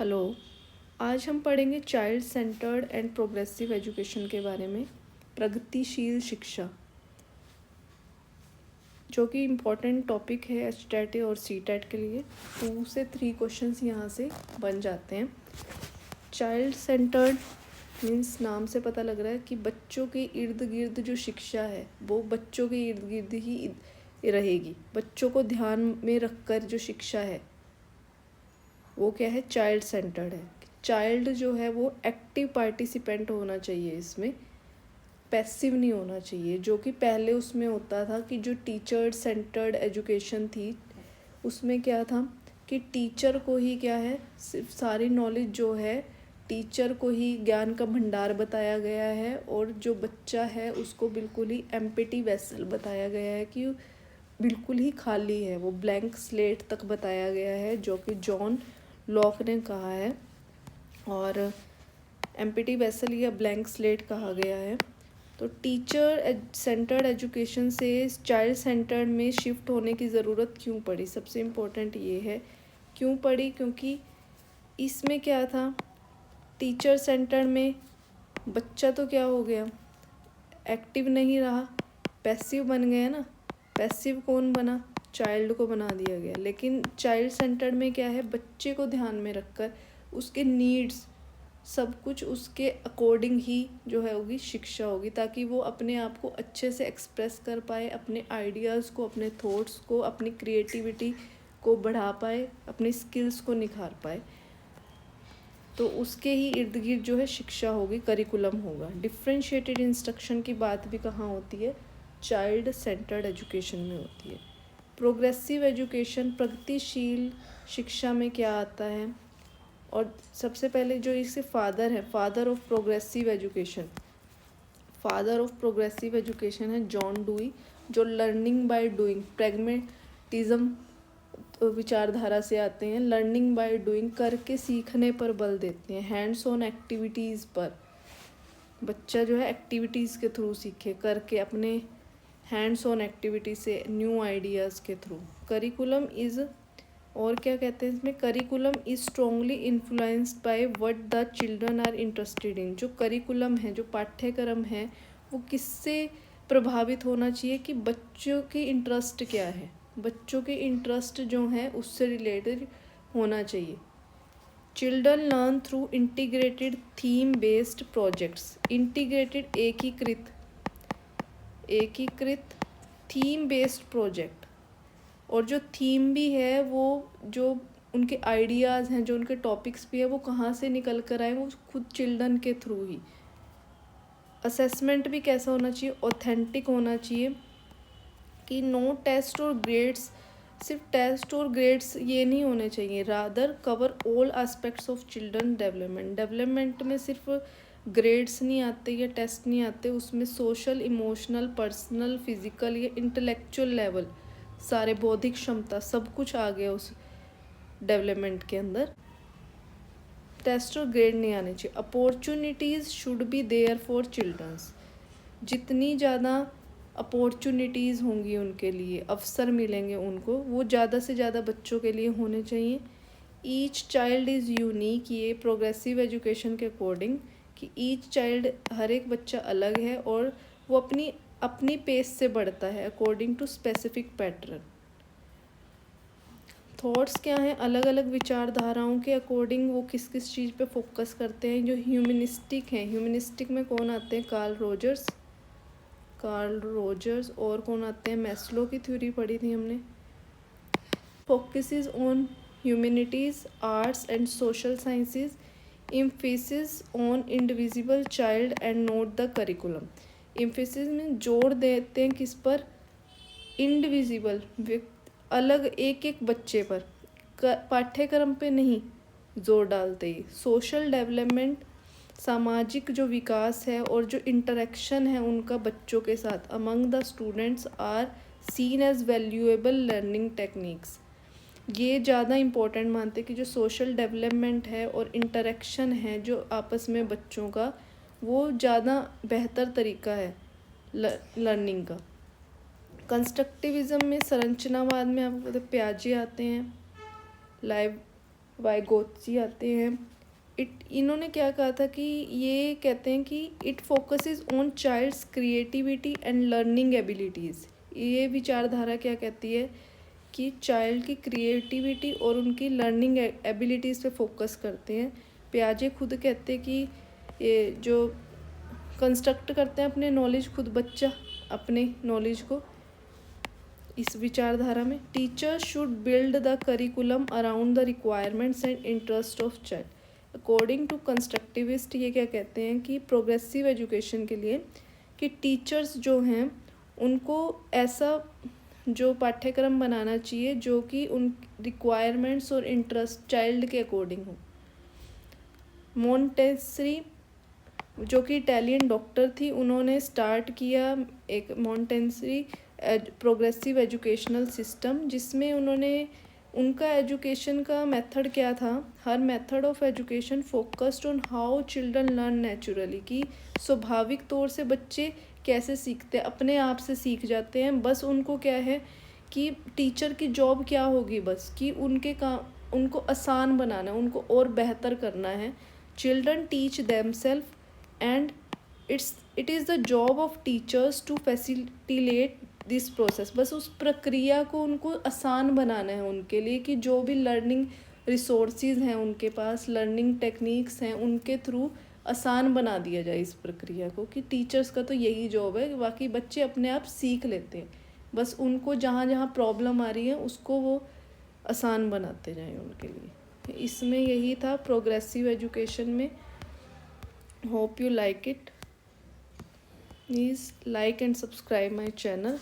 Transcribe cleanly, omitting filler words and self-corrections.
Hello. आज हम पढ़ेंगे child centred and progressive education के बारे में, प्रगतिशील शिक्षा, जो कि इम्पॉर्टेंट टॉपिक है एचटेट और सीटेट के लिए। 2 से 3 क्वेश्चंस यहाँ से बन जाते हैं। चाइल्ड सेंटर्ड मीन्स नाम से पता लग रहा है कि बच्चों के इर्द गिर्द जो शिक्षा है वो बच्चों के इर्द गिर्द ही रहेगी। बच्चों को ध्यान में रखकर जो शिक्षा है वो क्या है, चाइल्ड सेंटर्ड है। चाइल्ड जो है वो एक्टिव पार्टिसिपेंट होना चाहिए, इसमें पैसिव नहीं होना चाहिए, जो कि पहले उसमें होता था कि जो टीचर सेंटर्ड एजुकेशन थी उसमें क्या था कि टीचर को ही क्या है, सिर्फ सारी नॉलेज जो है टीचर को ही ज्ञान का भंडार बताया गया है, और जो बच्चा है उसको बिल्कुल ही एम्प्टी वेसल बताया गया है कि बिल्कुल ही खाली है, वो ब्लैंक स्लेट तक बताया गया है, जो कि जॉन लॉक ने कहा है। और एम्प्टी वेसल या ब्लैंक स्लेट कहा गया है। तो टीचर सेंटर्ड एजुकेशन से चाइल्ड सेंटर्ड में शिफ्ट होने की ज़रूरत क्यों पड़ी? सबसे इम्पोर्टेंट ये है क्यों पड़ी, क्योंकि इसमें क्या था, टीचर सेंटर्ड में बच्चा तो क्या हो गया, एक्टिव नहीं रहा, पैसिव बन गया ना। पैसिव कौन बना? चाइल्ड को बना दिया गया। लेकिन चाइल्ड सेंटर्ड में क्या है, बच्चे को ध्यान में रखकर उसके नीड्स सब कुछ उसके अकॉर्डिंग ही जो है होगी शिक्षा होगी, ताकि वो अपने आप को अच्छे से एक्सप्रेस कर पाए, अपने आइडियाज़ को, अपने थॉट्स को, अपनी क्रिएटिविटी को बढ़ा पाए, अपनी स्किल्स को निखार पाए। तो उसके ही इर्द गिर्द जो है शिक्षा होगी, करिकुलम होगा। डिफ्रेंशिएटेड इंस्ट्रक्शन की बात भी कहाँ होती है? चाइल्ड सेंटर्ड एजुकेशन में होती है। प्रोग्रेसिव एजुकेशन, प्रगतिशील शिक्षा में क्या आता है? और सबसे पहले जो इसके फादर है, फादर ऑफ प्रोग्रेसिव एजुकेशन है जॉन डूई, जो लर्निंग बाय डूइंग, प्रैग्मेटिज्म विचारधारा से आते हैं। लर्निंग बाय डूइंग, करके सीखने पर बल देते हैं, हैंड्स ऑन एक्टिविटीज़ पर। बच्चा जो है एक्टिविटीज़ के थ्रू सीखे, करके अपने हैंड्स ऑन एक्टिविटी से, न्यू आइडियाज़ के थ्रू। करिकुलम इज़, और क्या कहते हैं इसमें, curriculum is strongly influenced by what the children are interested in. जो करिकुलम है, जो पाठ्यक्रम है, वो किससे प्रभावित होना चाहिए कि बच्चों के इंटरेस्ट क्या है, बच्चों के इंटरेस्ट जो हैं उससे रिलेटेड होना चाहिए। Children learn through integrated theme based projects. Integrated, एकीकृत थीम बेस्ड प्रोजेक्ट, और जो थीम भी है वो जो उनके आइडियाज़ हैं, जो उनके टॉपिक्स भी है, वो कहाँ से निकल कर आए, वो खुद चिल्ड्रन के थ्रू ही। असेसमेंट भी कैसा होना चाहिए? ऑथेंटिक होना चाहिए, कि नो टेस्ट और ग्रेड्स, सिर्फ टेस्ट और ग्रेड्स ये नहीं होने चाहिए, rather cover all aspects of children development. Development में सिर्फ ग्रेड्स नहीं आते या टेस्ट नहीं आते, उसमें सोशल, इमोशनल, पर्सनल, फिजिकल या इंटेलेक्चुअल लेवल, सारे बौद्धिक क्षमता सब कुछ आ गया उस डेवलपमेंट के अंदर। टेस्ट और ग्रेड नहीं आने चाहिए। Opportunities should be there for childrens. जितनी ज़्यादा अपॉर्चुनिटीज़ होंगी उनके लिए, अवसर मिलेंगे उनको, वो ज़्यादा से ज़्यादा बच्चों के लिए होने चाहिए। ईच चाइल्ड इज़ यूनिक, ये प्रोग्रेसिव एजुकेशन के अकॉर्डिंग, कि ईच चाइल्ड, हर एक बच्चा अलग है और वो अपनी अपनी पेस से बढ़ता है according to specific pattern. Thoughts क्या हैं? अलग अलग विचारधाराओं के अकॉर्डिंग वो किस किस चीज़ पे फोकस करते हैं। जो ह्यूमनिस्टिक हैं, ह्यूमनिस्टिक में कौन आते हैं? कार्ल रोजर्स, और कौन आते हैं? मैस्लो की थ्योरी पढ़ी थी हमने। Focuses on humanities, arts and social sciences, emphasis on individual child and note the curriculum. Emphasis में जोर देते हैं किस पर? इंडिविजुअल, अलग एक एक बच्चे पर, पाठ्यक्रम पे नहीं जोर डालते ही। सोशल डेवलपमेंट, सामाजिक जो विकास है और जो इंटरेक्शन है उनका बच्चों के साथ, among the students are seen as valuable learning techniques. ये ज़्यादा इम्पोर्टेंट मानते कि जो सोशल डेवलपमेंट है और इंटरेक्शन है जो आपस में बच्चों का, वो ज़्यादा बेहतर तरीका है लर्निंग का। कंस्ट्रक्टिविज़म में, संरचनावाद में आपको पता पियाजे आते हैं, वाइगोत्स्की आते हैं। इन्होंने क्या कहा था कि ये कहते हैं कि it focuses on child's creativity and learning abilities. ये विचारधारा क्या कहती है कि चाइल्ड की क्रिएटिविटी और उनकी लर्निंग एबिलिटीज़ पे फोकस करते हैं। पियाजे खुद कहते हैं कि ये जो कंस्ट्रक्ट करते हैं अपने नॉलेज, खुद बच्चा अपने नॉलेज को इस विचारधारा में। Teachers should build the curriculum around the requirements and interest of child. According to constructivist ये क्या कहते हैं कि प्रोग्रेसिव एजुकेशन के लिए कि टीचर्स जो हैं उनको ऐसा जो पाठ्यक्रम बनाना चाहिए जो कि उन रिक्वायरमेंट्स और इंटरेस्ट चाइल्ड के अकॉर्डिंग हो। मोंटेसरी जो कि इटालियन डॉक्टर थी, उन्होंने स्टार्ट किया एक मोंटेसरी प्रोग्रेसिव एजुकेशनल सिस्टम, जिसमें उन्होंने उनका एजुकेशन का मेथड क्या था, her method of education focused on how children learn naturally, कि स्वाभाविक तौर से बच्चे कैसे सीखते हैं, अपने आप से सीख जाते हैं। बस उनको क्या है कि टीचर की जॉब क्या होगी, बस कि उनके काम उनको आसान बनाना है, उनको और बेहतर करना है। Children teach themself and it is the job of teachers to facilitate this process. बस उस प्रक्रिया को उनको आसान बनाना है उनके लिए, कि जो भी लर्निंग रिसोर्सेज हैं उनके पास, लर्निंग टेक्निक्स हैं, उनके थ्रू आसान बना दिया जाए इस प्रक्रिया को। कि टीचर्स का तो यही जॉब है, बाकी बच्चे अपने आप सीख लेते हैं, बस उनको जहाँ जहाँ प्रॉब्लम आ रही है उसको वो आसान बनाते जाएं उनके लिए। इसमें यही था प्रोग्रेसिव एजुकेशन में। Hope you like it. Please like and subscribe my channel.